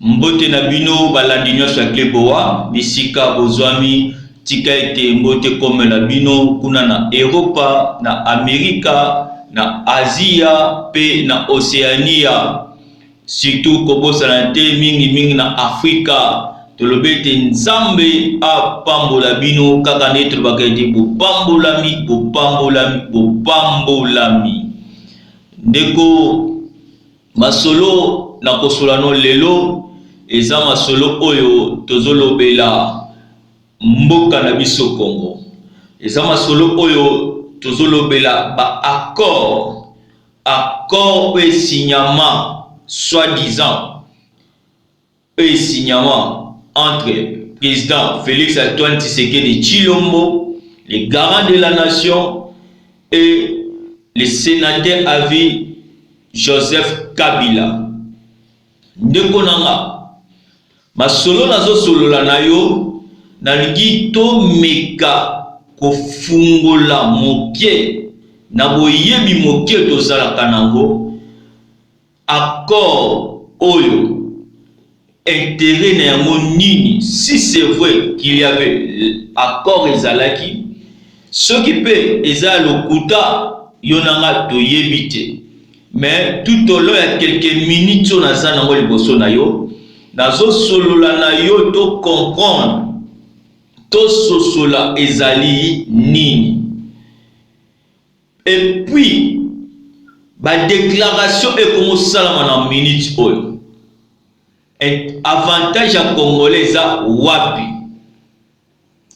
Mbote na bino balandi nyonso ya Kleboa bisika bozwami tika ete mbote comme na bino kuna na Europa, na Amerika, na Asia pe na Oceania, surtout kobosana te mingi na Afrika. Tolobete nzambe apambola bino kaka nde tolobaka ete bopambolami. Ndeko masolo na kosolano lelo eza masolo oyo tozolobela mboka na biso Congo. Eza masolo oyo tozolobela ba accord pe signement soi-disant et signement entre président Félix Antoine Tshisekedi Tshilombo, les garants de la nation, et le sénateur à vie Joseph Kabila. Ndeko nanga masolo nazo solola na yo nalingi to meka kofungola mokie na boyebi mokie tozalaka nango accord oyo intérêt na yango nini. Si c'est vrai qu'il y avait accord ezalaki, soki pe eza lokuta yonanga toyebi te. Mais tout au long ya quelques minutes on a ça nango liboso na yo nazo solola na yo to comprendre to sosola ezali nini. Et puis ba déclaration et comme salama na minute oyo avantage ya congolais za wapi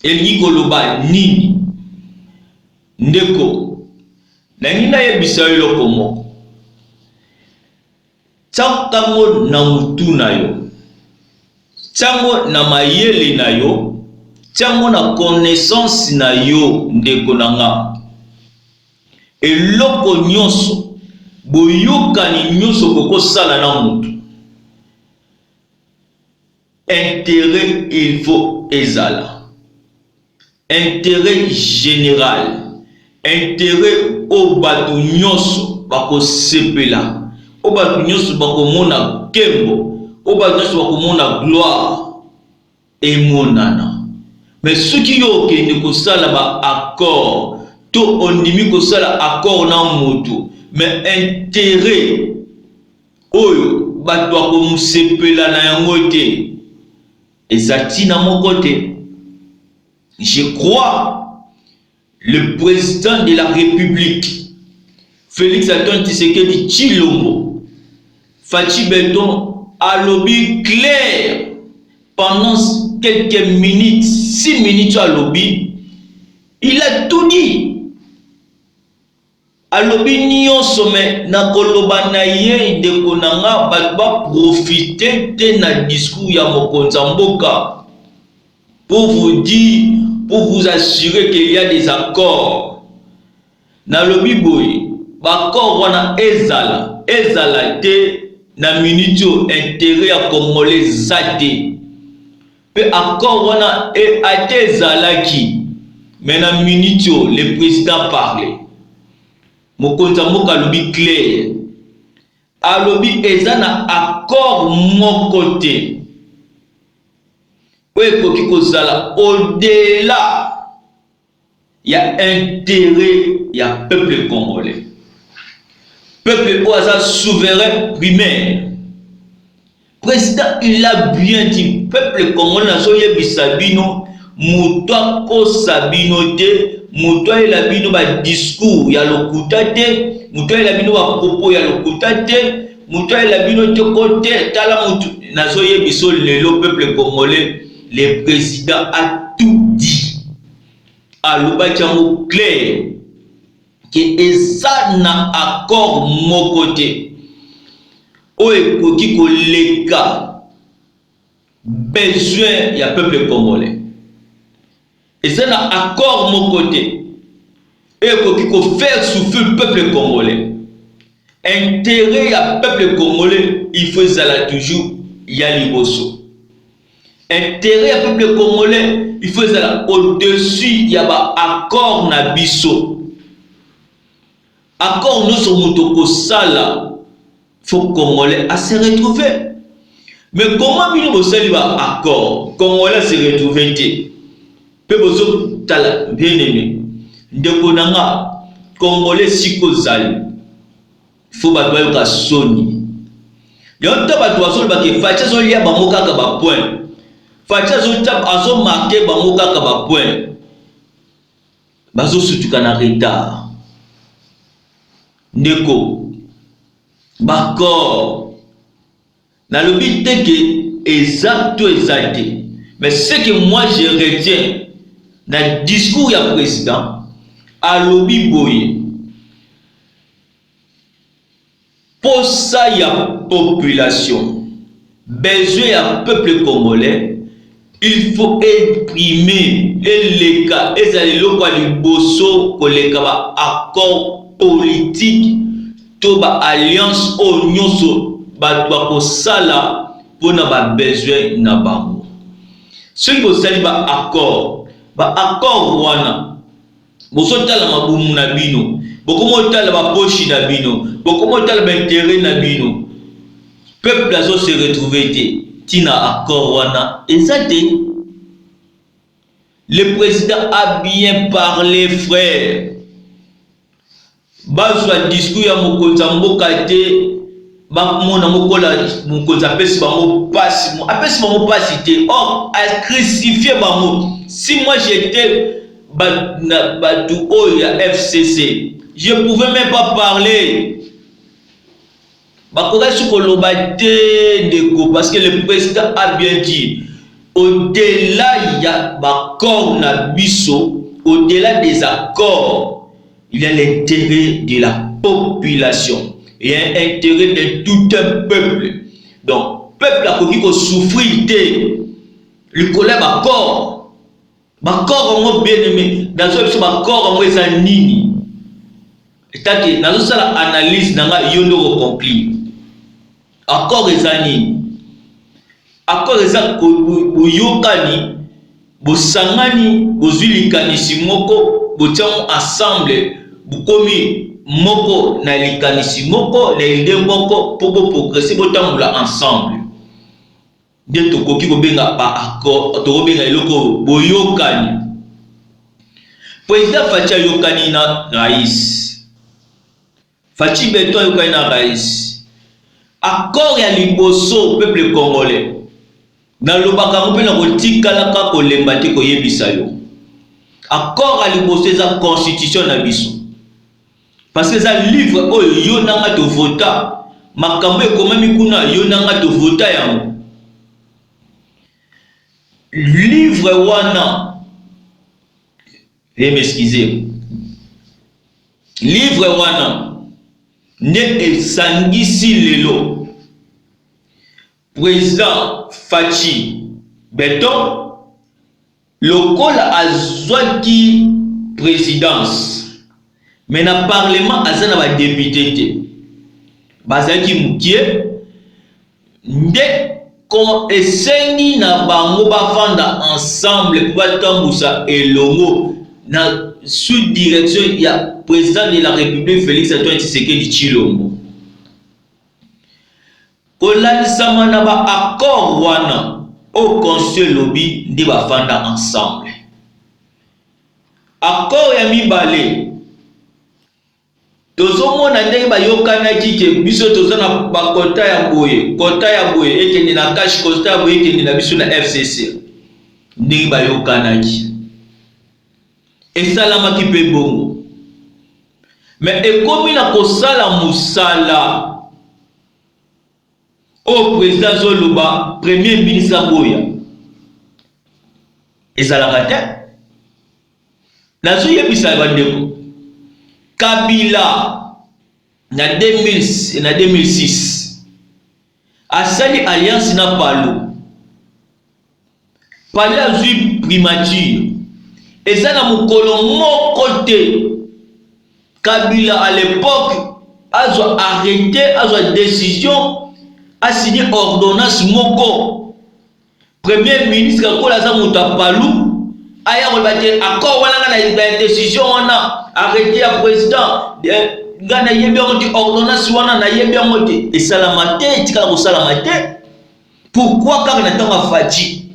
elingi koloba nini. Ndeko na nina yebisa yo eloko moko. Tsango na mutu na yo, tsango na mayele na yo, tsango na connaissance na yo ndeko nanga, eloko nyonso boyokani nyonso koko sala na mutu, intérêt il faut ezala, intérêt général, intérêt au batu nyonso bako sepela, oba nyonso bakomona kembo, oba nyonso bakomona gloire emonana. Mais soki yo okende kosala ba accord to ondimi kosala accord na moto, mais intérêt oyo bato bakomusepela na yango te ezati na moko te. Je crois le président de la République Félix Antoine Tshisekedi Tshilombo Fachi Beton a lobby clair pendant quelques minutes, 6 minutes à lobby. Il a tout dit. A lobby nion sommet na koloba na ye de konanga ba profiter de na discours ya mokonza mboka pour vous dire, pour vous assurer qu'il y a des accords. Na lobby boy, ba accord wana ezala te. Na minutio intérêt à congolais zate pe accord wana e ate zalaki, mais na minutio le président parlait mokonza mboka lobi clair alobi eza na accord moko te oyo ekoki kozala au-delà ya intérêt ya peuple congolais. Peuple oaza souverain primaire. Président, il a bien dit, peuple congolais na so yebisa bino, muto ko sabino te, muto ela bino ba discours ya lokuta te, muto ela bino ba propos ya lokuta te, muto ela bino te côté tala muto na so yebiso lelo peuple congolais, le président a tout dit. Aloba chango clair. Que eza na accord moko te oyo ekoki koleka besoin ya peuple congolais. Eza na accord moko te oyo ekoki kofaire souffrir le peuple congolais. Intérêt ya peuple congolais il faut ezala toujours ya liboso. Intérêt ya peuple congolais il faut ezala au-dessus ya ba accord na biso. Accord nous sommes au Sala, faut Congolais à se retrouver. Mais comment bino bosali ba accord Congolais se retrouver te pe bozo tala bien aimé ndeko nanga Congolais sikozali faut batwa ka soni yonto batwa so ba ke facha so lia bango kaka ba point facha so tap azo marquer bango kaka ba point bazo sutuka na retard ndeko bakor na lobi te que exact mais ce que moi je retiens dans le discours du président à lobi boye pour ça il y a population besoin ya peuple congolais il faut imprimer les cas ezali loko liboso koleka ba accord politique to ba alliance o nyonso batwa ko sala pona ba besoin na bango soki bosali ba accord wana bosotala mabumu na bino bokomotala ba poche na bino bokomotala ba intérêt na bino peuple azo se retrouver te tina accord wana exacté. Le président a bien parlé frère bazwa discours ya mokonza mboka te bakomona mokola mokonza apesi bango pasi te or a crucifié bango. Si moi j'étais batu oya FCC je pouvais même pas parler bakoka sukoloba te ndeko parce que le président a bien dit au-delà il y a accord na biso au-delà des accords il y a l'intérêt de la population il y a un intérêt de tout un peuple donc peuple a koki ko souffrir te le collègue accord en bien aimé dans ce accord en eza nini etaki nazo sala analyse nanga yondo conclure accord eza nini accord eza boyokani bosangani bozwi likanisi moko botiamo ensemble bukomi moko na likanisi moko na idée moko po progresser botambola ensemble nde tokoki kobenga ba accord tokobenga eloko boyokani. Président Fachi ayokani na rais Fachi Beton ayokani na rais accord ya liboso peuple congolais na lobaka mpe na kotikala ka kolemba te koyebisa yo accord ya liboso eza constitution na biso parce que eza livre oyo yo nanga to vota makambo ekomami kuna yo nanga to vota yango livre wana m'excuser livre wana ne esangisi lelo président Fachi Beton lokola azwaki présidence mais na parlement azana ba député te bazaki mukie nde kon esengi na bango bafanda ensemble pour batambusa elongo na sous direction ya président de la République Félix Antoine Tshisekedi Tshilombo kolalisama na ba accord wana au conseil lobby ndi bafanda ensemble accord ya mibale tozomona ndenge bayokanaki ke biso toza na bakota ya boye ekende na cash kota ya boye ekende na biso na FCC ndenge bayokanaki esalamaki mpe bongo mais ekomi na kosala musala au président Zoloba premier ministre boya ezalaka te nazoyebisa bandeko Kabila na 2000 na 2006 asali alliance na Palu azwi primature eza na mukolo moko te Kabila à l'époque azwa arrêté azwa décision a signé ordonnance moko premier ministre akola za muta Palu aya kolbate accord wana na décision wana arrêté ya président ngana yebi on dit ordonnance wana na yebi on dit et salamate tika ko salamate Pourquoi quand on attend Fadji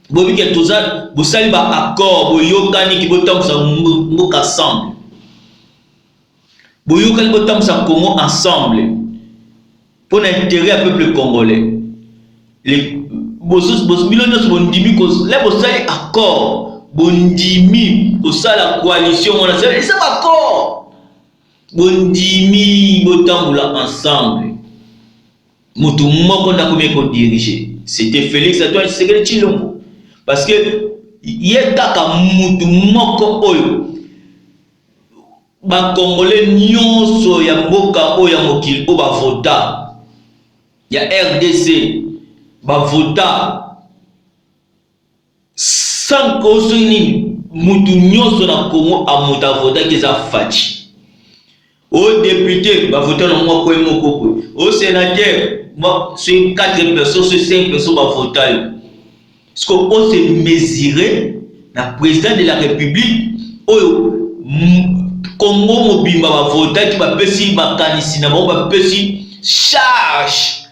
bobi ke toza bosali ba accord boyokani ki botamsa mboka ensemble boyokani botamsa Congo ensemble pour l'intérêt du peuple congolais. Les millionnaires bondimi ko les bosali accord bondimi ko la coalition on a c'est accord bondimi botambula ensemble mutu moko na komi ko diriger c'était Félix Antoine Tshisekedi Tshilombo parce que ye kaka mutu moko oyo ba congolais nyonso ya mboka oyo ya mokili o ba vota ya RDC ba vota sans cause ni mutu nyonso na Congo a muta vota ki za Fadji au député ba vota na moko moko au sénateur c'est 4 personnes c'est 5 personnes ba vota est-ce qu'on se mesurer la président de la République oyo Congo mobimba ba vota ki ba pesi ba kanisi na ba pesi charge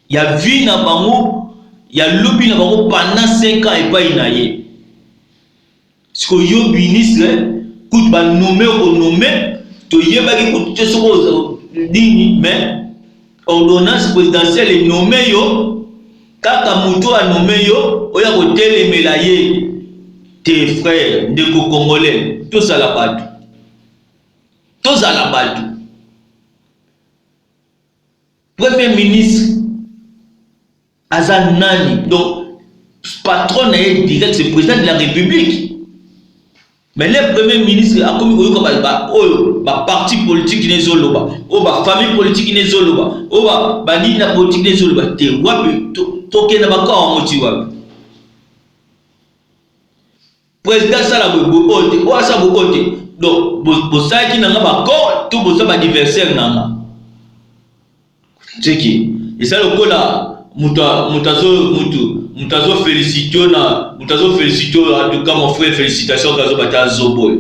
ya vie na bango ya lobi na bango pendant 5 ans et pas inaye ce que yo ministre coûte ba nommer au nommer to yeba ki coûte soko dini mais ordonnance présidentielle est nommé yo kaka muto a nommé yo oya ko telemela ye tes frères de congolais tous à la batu premier ministre Azan Nani, donc patron est direct, c'est le président de la République. Mais le premier ministre a commis un parti politique qui n'est pas, famille politique qui n'est pas, banina politique qui n'est pas, tu vois, tu n'as pas encore motivé. Président Salah donc, vous savez qu'il n'a pas encore tout vos adversaires. C'est qui? Et ça, le coup là. Mutazo félicité en tout cas mon frère félicitations kazo bata zoboy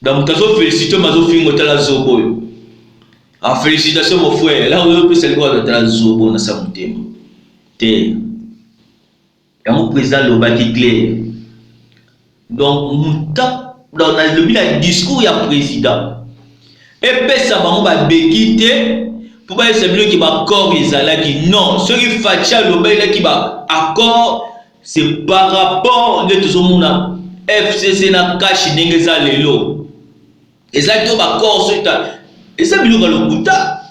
da mutazo félicité mazo fingo tala zoboy en félicitations mon frère là on peut saluer de tala zobo na sa mutema te ya mon président le baki clair donc muta dans le discours ya président et pesa bango ba bekité pour pas essayer qui va accord qui non ce qui fait le qui va accord c'est par rapport de tout ce monde FCC na cash n'engeza lelo et ça tout accord c'est et ça biloka le kuta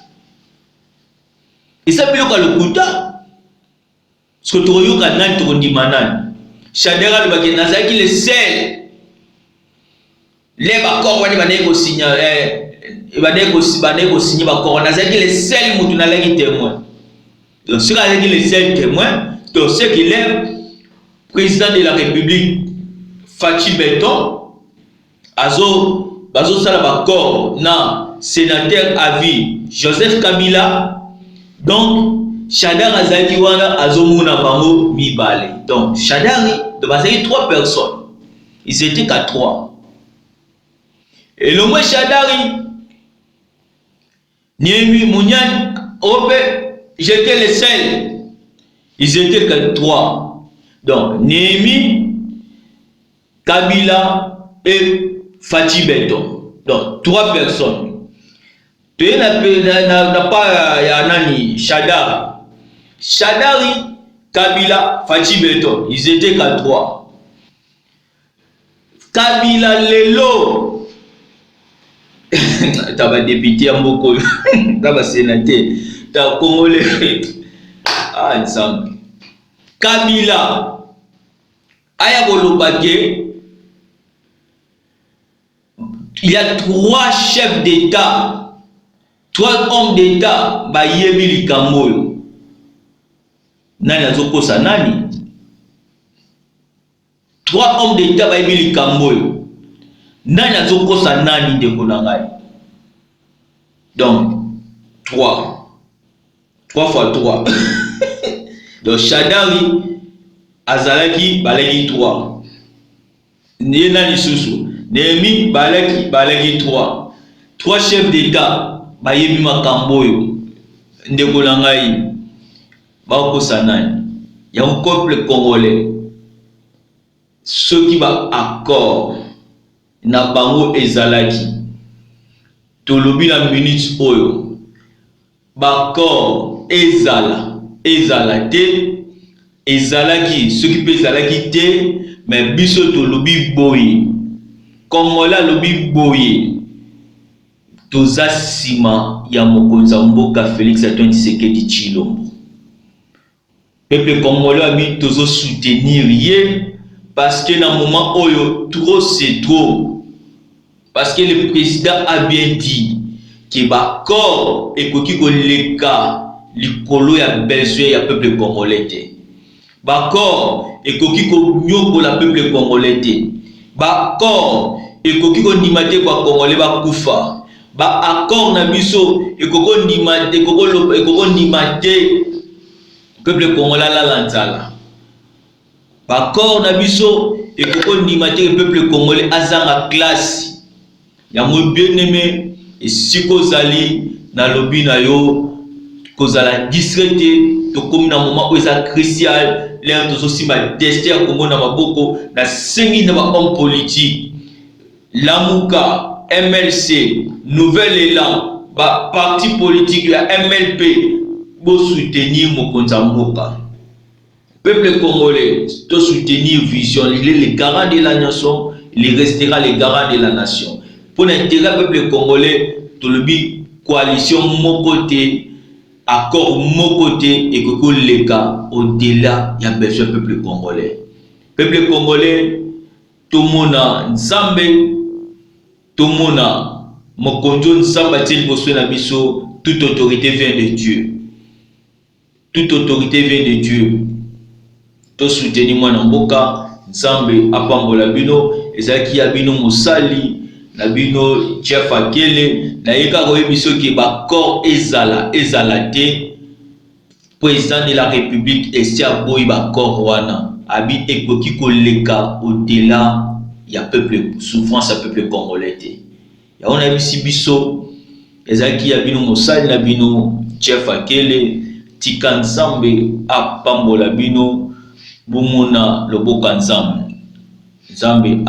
ce que tu reyoka nan to ndimanani Chadera le bakena ça qui le sel les accords wani baneko signer et va signer ma corona c'est que les seuls mutu na lagi témoin donc ce qui les seuls témoins donc c'est qu'il est président de la République Fachi Beton azo sala ba corps na sénateur à vie Joseph Kabila donc Chadar azaki wana azomuna bango mibale donc Chadari de baser 3 personnes ils étaient qu'à 3 et le moins Chadari Niemi Mounian, Ope, j'étais les seuls. Ils étaient que 3. Donc, Niemi, Kabila et Fachi Beton. Donc, 3 personnes. Tu n'as pas Yanani, Chadari. Chadari, Kabila, Fachi Beton. Ils étaient que 3. Kabila Lelo. Tu vas député en beaucoup, tu vas sénateur, tu vas congolais. Ah, ensemble. Kabila, Aya Bolobake, il y a 3 chefs d'État, 3 hommes d'État, Bayebi Likamboyo. Nani azoko sa nani? 3 hommes d'État, Bayebi Likamboyo. Nani azoko sa nani de konangai. Donc 3 fois 3 donc Chadari azalaki balaki 3 ni nani susu Nemi balaki 3 chefs d'état bayebi makambo yo ndeko na ngai bakosa nani ya un peuple congolais ceux qui ba accord na bango ezalaki tolobi na minute oyo ba accord ezala te ezalaki ceux qui peut ezalaki te mais biso tolobi boye congolais lobi boye toza sima ya mokonzi mboka Félix Antoine Tshisekedi Tshilombo. Peuple congolais abi tozo soutenir ye parce que dans moment oyo trop c'est trop. Parce que le président a bien dit que ba corps ekoki koleka likolo ya besoin ya peuple congolais te. Ba corps ekoki ko nyokola peuple congolais te. Ba corps ekoki ko ndimate kwa congolais ba kufa. Ba accord na biso ekoko ndimate peuple congolais la lanzala. Ba accord na biso ekoko ndimate peuple congolais azanga classe ya mo bien-aimé esiko zali na lobi na yo kozala discrété to comme na moment où ça crucial l'air to aussi ba destin ya Congo na maboko na sengi na ba homme politique Lamuka MLC Nouvel Élan ba parti politique ya MLP bo soutenir mokonzi mboka. Peuple congolais to soutenir vision, il est le garant de la nation, il restera le garant de la nation. Pour l'intérêt peuple congolais, tout le bi coalition mon côté, accord mon côté et que les cas au-delà il y a besoin peuple congolais. Peuple congolais, tout le monde a Nzambe, tout le monde a Mokonjo Nzamba til bosso na biso, toute autorité vient de Dieu. Toute autorité vient de Dieu. To soutenir moi na mboka Nzambe apambola bino ezaki ya bino mosali na bino Jeff Akele na yeka koyebiso ki ba corps ezala te président de la République Estia boy ba corps wana abi ekoki koleka au-delà ya peuple souffrance ya peuple congolais te ya ona bisi biso ezaki ya bino mosali na bino Jeff Akele tika Nzambe apambola bino Bumuna loboka Nzambe